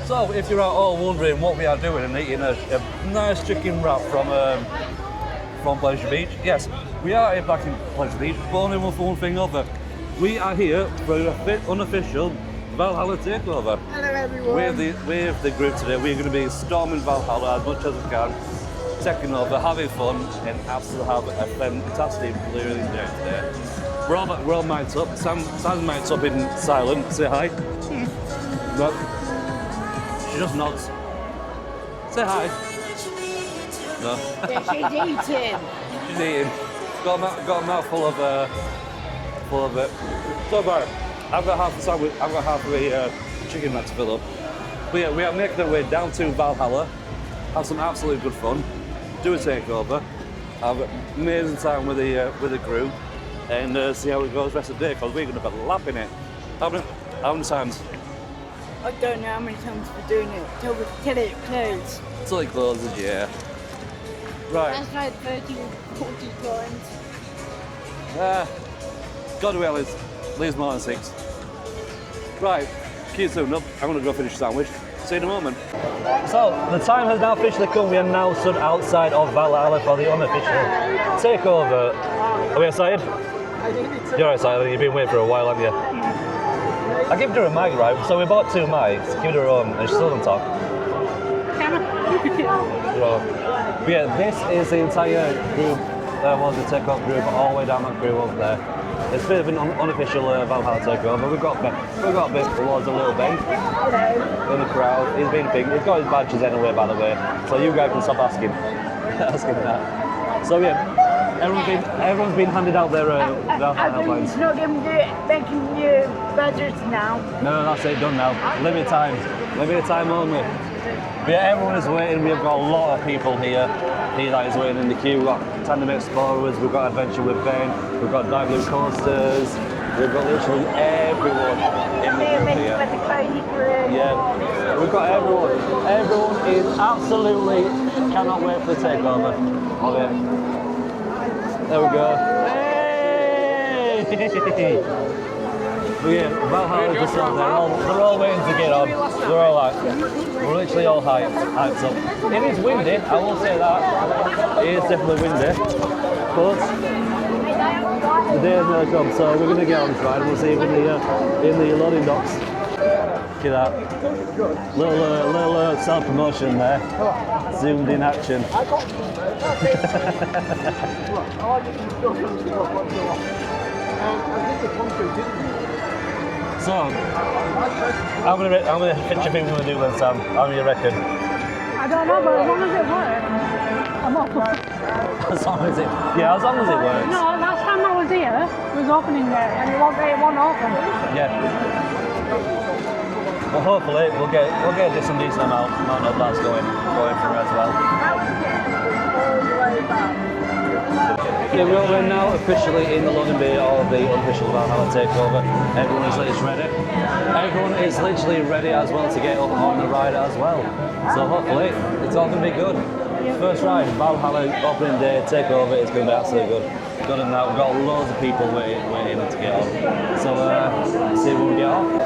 So, if you're at all wondering what we are doing and eating a nice chicken wrap from Pleasure Beach, yes, we are at Blackpool Pleasure Beach, but only one thing over. We are here for an unofficial Valhalla Takeover. Hello everyone. With the group today, we're going to be storming Valhalla as much as we can, taking over, having fun, and absolutely have a fantastic blue day today. We're all mic'd up. Sam's mic'd up in silent. Say hi. No. She just nods. Say hi. No. Yeah, she's eating. She's eating. Got a mouthful of it. Don't worry. I've got half the sandwich. I've got half of the chicken wrap to fill up. But yeah, we are making our way down to Valhalla. Have some absolute good fun. Do a takeover. Have an amazing time with the crew, and see how it goes the rest of the day. Because we're going to be lapping it. How many times? I don't know how many times we're doing it till it closes. Till it closes, yeah. Right. That's like 30 or 40 times. God willing, leaves more than 6. Right, keep soon up. I'm going to go finish the sandwich. See you in a moment. So, the time has now officially come. We are now stood outside of Valhalla for the unofficial takeover. Are we excited? You're excited. You've been waiting for a while, haven't you? I gave her a mic, right? So we bought 2 mics, give her one, and she still doesn't talk. But yeah, this is the entire group. There was the takeover group all the way down that crew over there. It's a bit of an unofficial Valhalla takeover. We've got a bit towards a little Ben in the crowd. He's been big. He's got his badges anyway, by the way. So you guys can stop asking that. So yeah. Everyone's been handed out their helplines. It's not going to do it, making you badges now. No, that's it, done now. Limited time only. But yeah, everyone is waiting. We've got a lot of people here that is waiting in the queue. We've got Tandem Explorers, we've got Adventure with Ben, we've got Dive Blue Coasters, we've got literally everyone in the group here. Yeah, we've got everyone. Everyone is absolutely cannot wait for the takeover of it. There we go. Hey! But yeah, Valhalla just up there. They're all waiting to get on. They're all like, we're literally all hyped up. It is windy, I will say that. It is definitely windy. But the day has nearly come, so we're going to get on this ride. We'll see you in the loading docks. Look at that. Little self-promotion there. Zoomed in action. So, how many picture people will we do then, Sam? How many you reckon? I don't know, but as long as it works, I'm up for it. As long as it works. No, last time I was here, it was opening there, and it wasn't open. Yeah. Well, hopefully we'll get some decent amount of lads going through as well. Yeah, we're now officially in the London Bay of the unofficial Valhalla takeover. Everyone is ready. Everyone is literally ready as well to get up on the ride as well. So hopefully it's all going to be good. First ride, Valhalla opening day takeover is going to be absolutely good. Good and that, we've got loads of people waiting to get on. So let's see when we get on.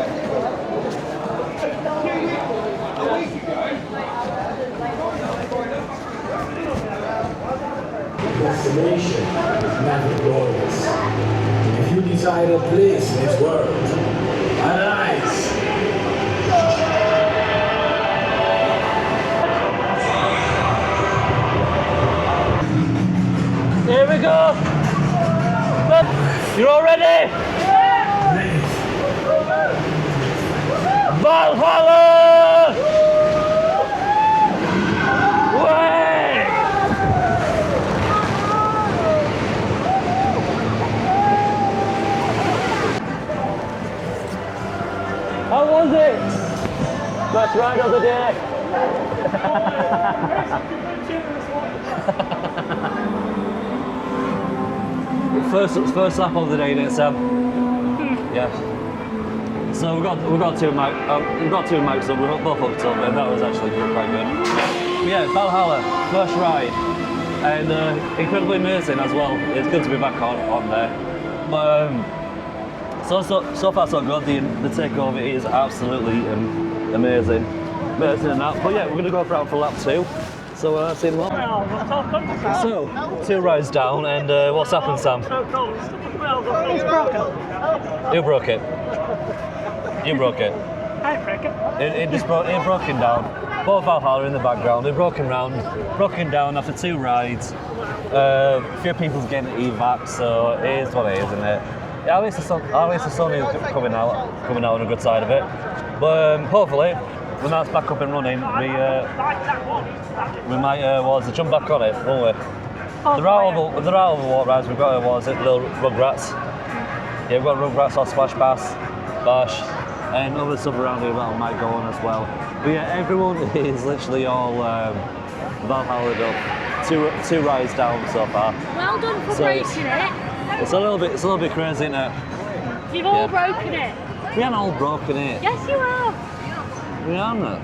Destination is never glorious. If you desire a place in this world, arise. Here we go. You all ready? Valhalla! Way! How was it? First ride of the day. First lap of the day, didn't it, Sam? Yeah. So we've got 2 mics up. We're both hooked up, and that was actually quite good. But yeah, Valhalla, first ride, and incredibly amazing as well. It's good to be back on there. But so far so good. The takeover is absolutely amazing. But in and out. But yeah, we're going to go out for lap 2. So see you in a moment. So, 2 rides down, and what's happened, Sam? It's broken. Who broke it? You broke it. I broke it. It just broke. It broken down. Both Valhalla in the background. It broken down after 2 rides. A few people's getting evac, so it is what it is, isn't it? Yeah, at least the sun is coming out on a good side of it. But hopefully, when that's back up and running, we might jump back on it, won't we? There are other water rides. We've got little Rugrats. Yeah, we've got Rugrats or Splash Bash, and other stuff around here that might go on as well. But yeah, everyone is literally all Valhalla up. Two rides down so far. Well done for breaking it. It's a little bit crazy, isn't it? You've all broken it. We haven't all broken it. Yes, you have. We haven't.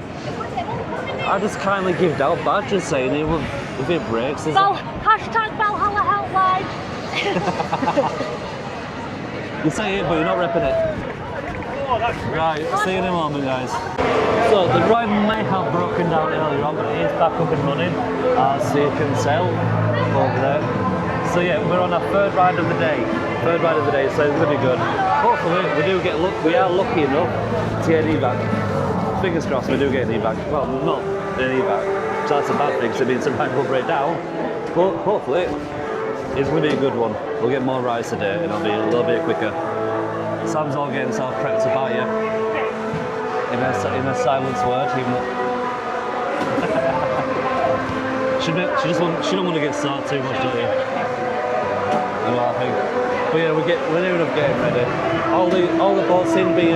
I just kindly give out badges saying if it breaks, is Hashtag Valhalla Helpline. You say it, but you're not repping it. Right, see you in a moment, guys. So the ride may have broken down earlier on, but it is back up and running, as you can tell over there. So yeah, we're on our third ride of the day, so it's going to be good. Hopefully, we are lucky enough to get an evac. Fingers crossed, we do get an evac. Well, not an evac, so that's a bad thing, so it means sometimes we'll break down. But hopefully, it's going to be a good one. We'll get more rides today, and it'll be a little bit quicker. Sam's all getting self prepped about you in a silenced word, even though she don't want to get started too much, don't you? You know what I think. But yeah, we're near enough getting ready. All the boats seem to be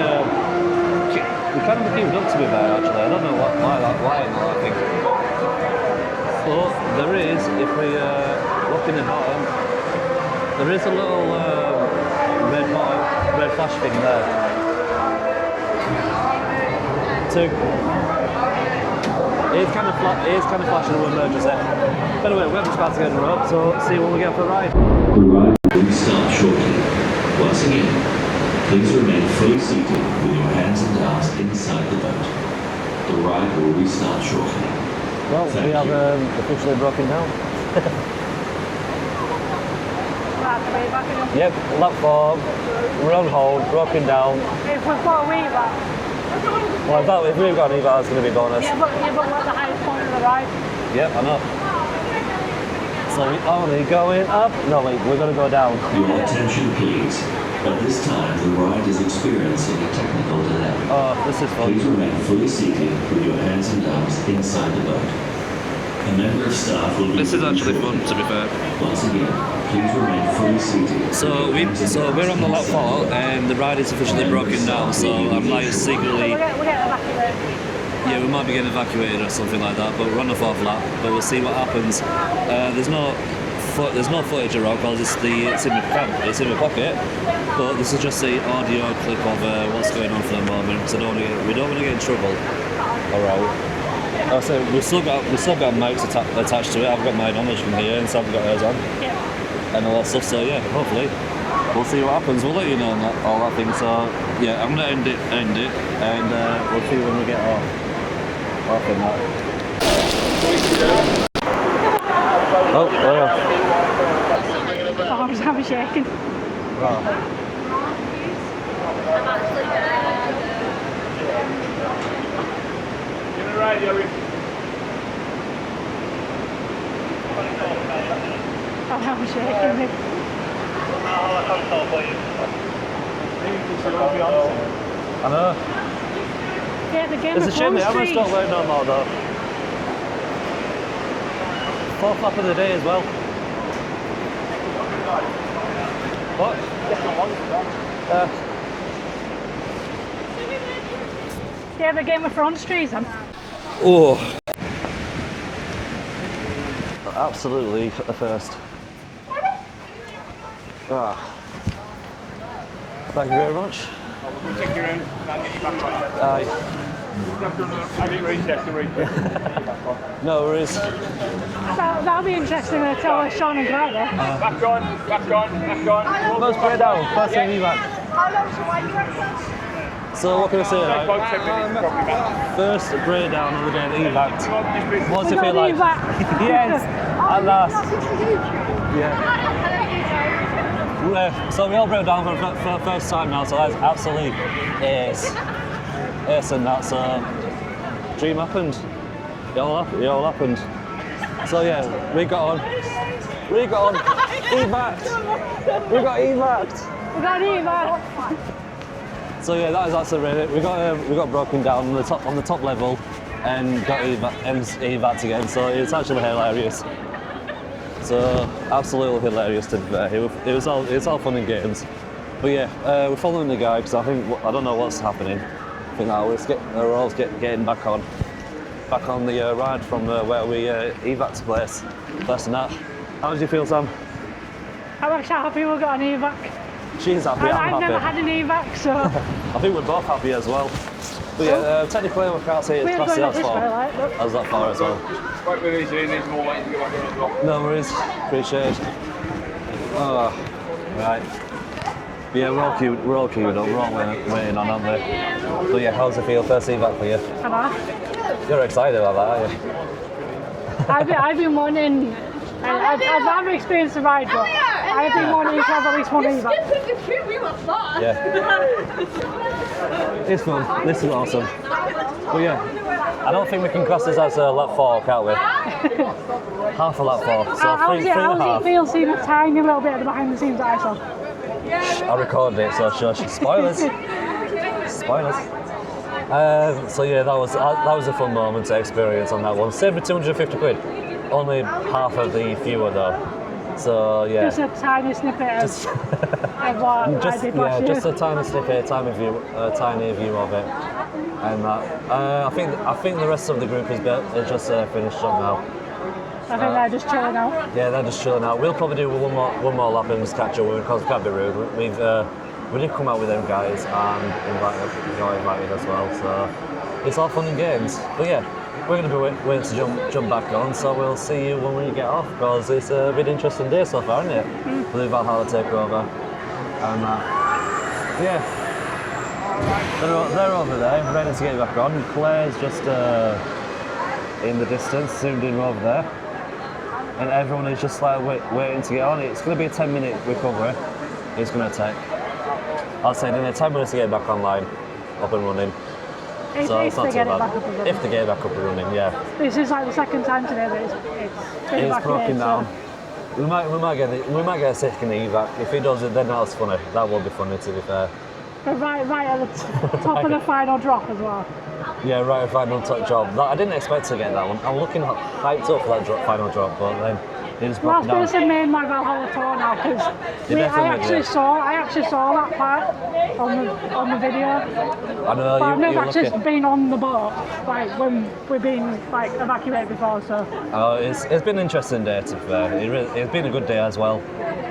we kind of queued up, to be fair, actually. I don't know why I think. But there is, if we look in the bottom, there is a little red flash thing there. It is kind of flashing when emergency. But anyway, we're just about to get in the rope, so see when we get for the ride. The ride will start shortly. Once again, please remain fully seated with your hands and arms inside the boat. The ride will restart shortly. Well, we have officially broken down. Yep, lap 4, we're on hold, broken down. If we've got a evac. Well, if we've got an evac, it's going to be bonus. Yeah, but we're at the highest point of the ride. Yep, I know. So we're only going up. No, wait, we're going to go down. Your attention, please. At this time, the ride is experiencing a technical delay. Oh, this is fun. Please remain fully seated with your hands and arms inside the boat. A member of staff will be... This is actually fun, to be fair. Once again, please remain fully seated. So we're on the lap 4, and the ride is officially broken down. So I'm like secretly... We're getting evacuated. Yeah, we might be getting evacuated or something like that. But we're on the 4th lap. But we'll see what happens. There's no footage of rock because it's in my pocket. But this is just the audio clip of what's going on for the moment. So we don't want to get in trouble. All right. So we've still got mics attached to it. I've got mine on, as you can hear, and Sam's got hers on, and all that stuff. So yeah, hopefully we'll see what happens. We'll let you know all that thing. So yeah, I'm gonna end it, and we'll see when we get off in that. Oh, I'm shaking. Wow. Right, Joey. I'm shaking me. I know. Yeah, the game It's a of shame they haven't Street. stopped waiting no more though. 4th lap of the day as well. What? Yeah, the Game of Thrones trees on. Oh. Absolutely a first. Thank you very much. We'll take you around and I'll get you back on. Aye. I didn't recheck the recheck. No worries. That'll be interesting to tell Sean and Claire there. Back on. First break down, first thing back. How long should I So what can I say, right? About 10 minutes, probably back. First breakdown of the day, the evac. What's it We feel got like? an evac. Yes, at last. Yeah. So we all broke down for the first time now, so that's absolutely ace. Ace and that, so dream happened. It all happened. So yeah, we got on, evac. We got evac. We got an evac. So yeah, that's really it. We got broken down on the top level, and got evac again. So it's actually hilarious. So absolutely hilarious to be fair. It's all fun and games. But yeah, we're following the guy because I don't know what's happening. I think now we're all getting back on the ride from where we evac's place. Less than that. How did you feel, Sam? I'm actually happy we got an evac. She's happy. I'm I've never happy. had an evac, so I think we're both happy as well. But yeah, technically we can't say it's we're classy going up as this way, far. like, look. As that far as well. Right, we're easy, there's more waiting to go back in as well. No worries, appreciate it. Oh, right. Yeah, we're all queued up, we're all waiting on, aren't we? But yeah, how's it feel? First evac for you? Am I? You're excited about that, aren't you? I've been wanting. I've never experienced the ride, but I've been wanting to have at least one evac. Yeah. It's fun, this is awesome. But yeah, I don't think we can class this as lap 4, can't we? Half a lap 4, so How three and a does half. it feel seeing a tiny little bit of the behind the scenes that I saw? I recorded it, so shush. Spoilers. Spoilers. So yeah, that was a fun moment to experience on that one. Saved me 250 quid. Only half of the viewer though. So yeah. Just a tiny snippet of what I did last year. Just a tiny snippet, tiny view of it, and that. I think the rest of the group is just finished up now. I think they're just chilling out. Yeah, they're just chilling out. We'll probably do one more lap and just catch up with them because we can't be rude. We did come out with them guys and got invited as well. So it's all fun and games. But yeah, we're going to be waiting to jump back on. So we'll see you when we get off because it's been an interesting day so far, isn't it? For the Valhalla Takeover. And yeah, they're over there, ready to get back on. Claire's just in the distance, zoomed in over there. And everyone is just like waiting to get on. It's going to be a 10-minute recovery. It's going to take. I'll say in 10 minutes to get back online, up and running. So it's not too bad. If they get back up and running, yeah. This is like the second time today that it's broken down. We might get a second evac. If he does it, then that's funny. That will be funny, to be fair. But right at the top of the final drop as well. Yeah, right, final top drop. I didn't expect to get that one. I'm looking hyped up for that final drop, but then it just broke Last down. person made my Valhalla tour now because I actually saw that part on the video. I know, But I've never you're actually lucky. been on the boat like when we've been like evacuated before, so It's been an interesting day, to be fair. It's been a good day as well.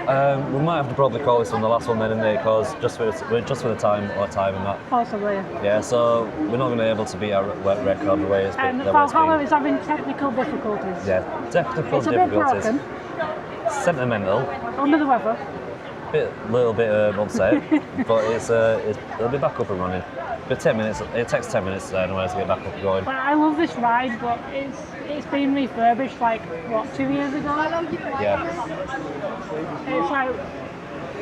We might have to probably call this one the last one then, innit? Because just for the time and that. possibly. Yeah, so we're not going to be able to beat our record the way it's been. And Valhalla is having technical difficulties. Yeah, technical It's a bit difficulties. broken, Sentimental, under the weather. little bit upset, but it'll be back up and running. But 10 minutes, it takes 10 minutes anyways to get back up and going. But I love this ride, but it's been refurbished like what 2 years ago. Yeah. It's like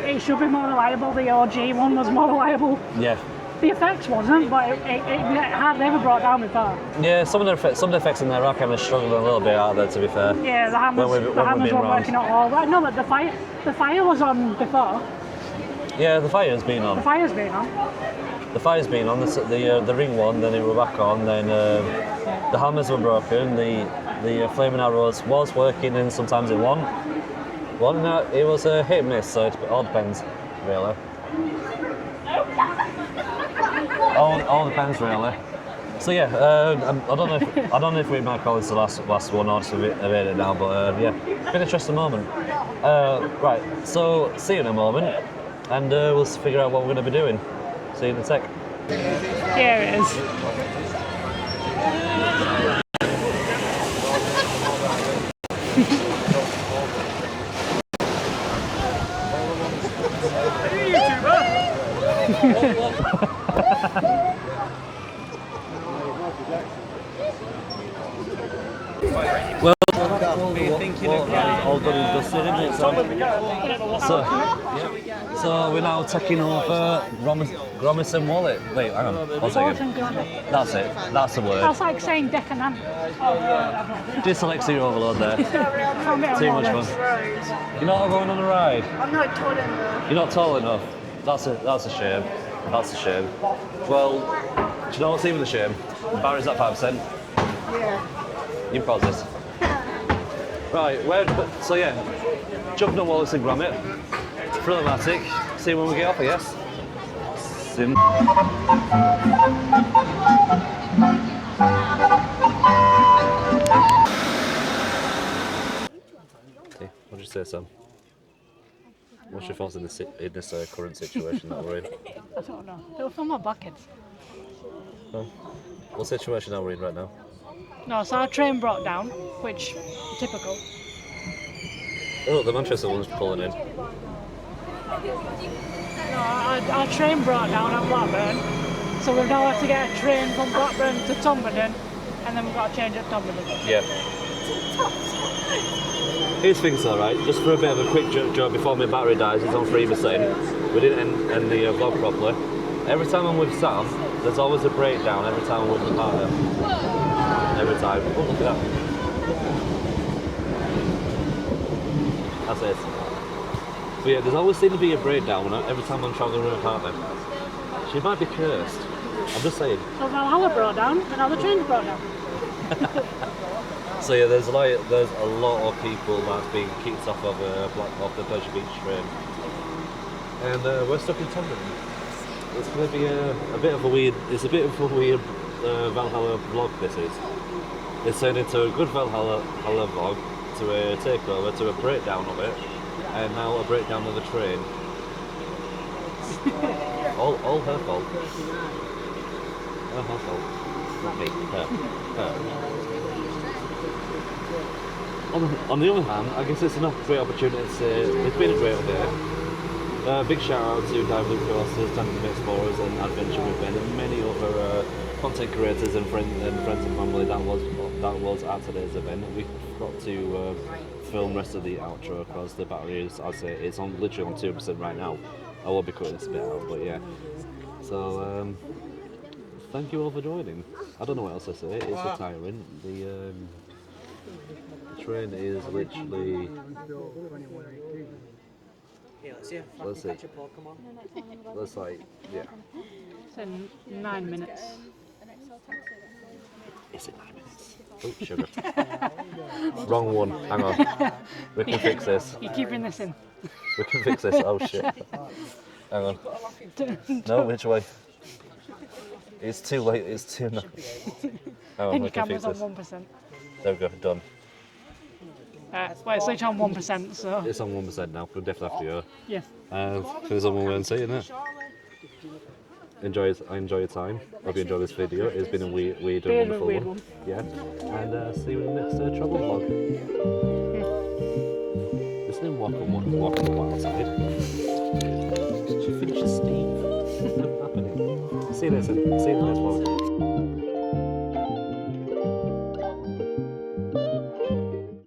it should be more reliable. The OG one was more reliable. Yeah. The effects wasn't, but it hardly ever brought down before. Yeah, some of the effects in there are kind of struggling a little bit out there, to be fair. Yeah, the hammers When we've weren't been round. working at all. Right, no, but the fire was on before. Yeah, the fire's been The on. fire's been on. The fire's been on. The ring one, then it were back on. Then the hammers were broken. The flaming arrows was working, and sometimes it won. No, it was a hit and miss, so it all depends, really. All depends, really. So yeah, I don't know if we might call this the last one or just have made it now, but yeah, been an interesting moment. Right, so see you in a moment, and we'll figure out what we're going to be doing. See you in a sec. Here it is. Well, all done and dusted, isn't it? So we're now taking over Gromison Wallet. Wait, hang on. One second. That's it. That's the word. That's like saying Deccan. Dyslexia overload there. Too much fun. You're not going on a ride? I'm not tall enough. You're not tall enough. That's a shame. That's a shame. Well, do you know what's even a shame? Barry's at 5%. Yeah. You pause this. Right, so yeah, jumping on Wallace and Gromit. Problematic. See when we get off, I guess. Sim. Hey, what did you say, Sam? What's your thoughts in this current situation that we're in? I don't know. It'll film my buckets. No? What situation are we in right now? No, so our train broke down, which typical. Oh, the Manchester one's pulling in. No, our train broke down at Blackburn, so we've now had to get a train from Blackburn to Tomberton, and then we've got to change at Tomberton. Yeah. Here's things though, right? Just for a bit of a quick joke before my battery dies, it's on 3%. We didn't end the vlog properly. Every time I'm with Sam, there's always a breakdown every time I'm with the partner. Every time. Oh, look at that. That's it. But yeah, there's always seemed to be a breakdown every time I'm travelling with a partner. She might be cursed. I'm just saying. So Valhalla broke down, and now the train's broke down. So yeah, there's a lot of people that's being kicked off of the Pleasure Beach train, and we're stuck in Tomberton. It's going to be a bit of a weird. It's a bit of a weird Valhalla vlog. This is. It's turned into a good Valhalla vlog, to a takeover, to a breakdown of it, and now a breakdown of the train. all her fault. All her fault. Not me. Her. On the other hand, I guess it's a great opportunity to say it's been a great day. Big shout out to Dive Loop Coasters, Tandem Explorers and Adventure with Ben and many other content creators and friends and family that was at today's event. We got to film rest of the outro because the battery is, I'd say, it's on literally on 2% right now. I will be cutting this bit out, but yeah. So thank you all for joining. I don't know what else to say. It's retiring. The train is literally. Let's see. Let's like, yeah. It's in 9 minutes. Is it 9 minutes? Oh, sugar. Wrong one. Hang on. We can fix this. You're keeping this in. We can fix this. Oh shit. Hang on. No, which way? It's too late. It's too. Hang on. And We your can fix camera's on this. 1%. There we go. Done. Well, it's literally on 1%, so. It's on 1% now. We'll definitely have to go. Yeah. There's one more say, isn't it? Enjoy your time. Hope you enjoy this video. It's been a weird and wonderful one. Yeah. And see you in the next travel vlog. Isn't it walk on the wild side? She finishes Steve. What's happening? See you later. See you in the next vlog.